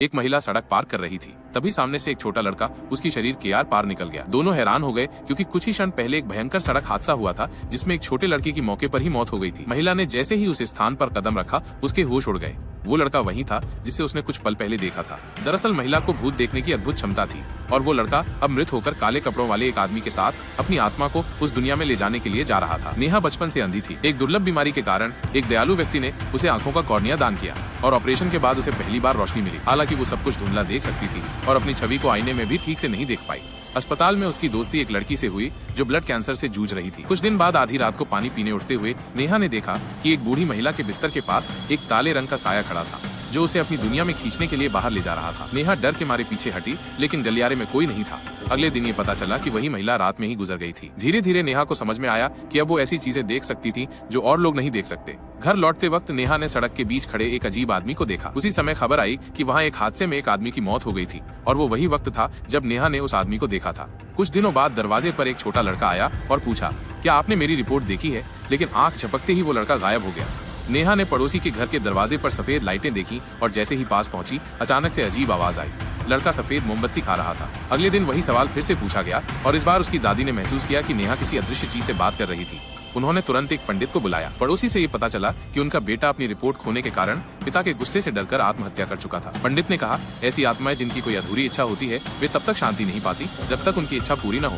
एक महिला सड़क पार कर रही थी। तभी सामने से एक छोटा लड़का उसकी शरीर के आर पार निकल गया। दोनों हैरान हो गए क्योंकि कुछ ही क्षण पहले एक भयंकर सड़क हादसा हुआ था जिसमें एक छोटे लड़के की मौके पर ही मौत हो गई थी। महिला ने जैसे ही उस स्थान पर कदम रखा उसके होश उड़ गए। वो लड़का वही था जिसे उसने कुछ पल पहले देखा था। दरअसल महिला को भूत देखने की अद्भुत क्षमता थी और वो लड़का अब मृत होकर काले कपड़ों वाले एक आदमी के साथ अपनी आत्मा को उस दुनिया में ले जाने के लिए जा रहा था। नेहा बचपन से अंधी थी। एक दुर्लभ बीमारी के कारण एक दयालु व्यक्ति ने उसे आंखों का कॉर्निया दान किया और ऑपरेशन के बाद उसे पहली बार रोशनी मिली। हालांकि वो सब कुछ धुंधला देख सकती थी और अपनी छवि को आईने में भी ठीक से नहीं देख पाई। अस्पताल में उसकी दोस्ती एक लड़की से हुई जो ब्लड कैंसर से जूझ रही थी। कुछ दिन बाद आधी रात को पानी पीने उठते हुए नेहा ने देखा कि एक बूढ़ी महिला के बिस्तर के पास एक काले रंग का साया खड़ा था जो उसे अपनी दुनिया में खींचने के लिए बाहर ले जा रहा था। नेहा डर के मारे पीछे हटी लेकिन गलियारे में कोई नहीं था। अगले दिन ये पता चला कि वही महिला रात में ही गुजर गई थी। धीरे धीरे नेहा को समझ में आया कि अब वो ऐसी चीजें देख सकती थी जो और लोग नहीं देख सकते। घर लौटते वक्त नेहा ने सड़क के बीच खड़े एक अजीब आदमी को देखा। उसी समय खबर आई कि वहाँ एक हादसे में एक आदमी की मौत हो गई थी और वो वही वक्त था जब नेहा ने उस आदमी को देखा था। कुछ दिनों बाद दरवाजे पर एक छोटा लड़का आया और पूछा, क्या आपने मेरी रिपोर्ट देखी है? लेकिन आंख झपकते ही वो लड़का गायब हो गया। नेहा ने पड़ोसी के घर के दरवाजे पर सफेद लाइटें देखी और जैसे ही पास पहुंची अचानक से अजीब आवाज आई। लड़का सफेद मोमबत्ती खा रहा था। अगले दिन वही सवाल फिर से पूछा गया और इस बार उसकी दादी ने महसूस किया कि नेहा किसी अदृश्य चीज से बात कर रही थी। उन्होंने तुरंत एक पंडित को बुलाया। पड़ोसी से ये पता चला कि उनका बेटा अपनी रिपोर्ट खोने के कारण पिता के गुस्से से डरकर आत्महत्या कर चुका था। पंडित ने कहा, ऐसी आत्माएं जिनकी कोई अधूरी इच्छा होती है वे तब तक शांति नहीं पाती जब तक उनकी इच्छा पूरी न हो।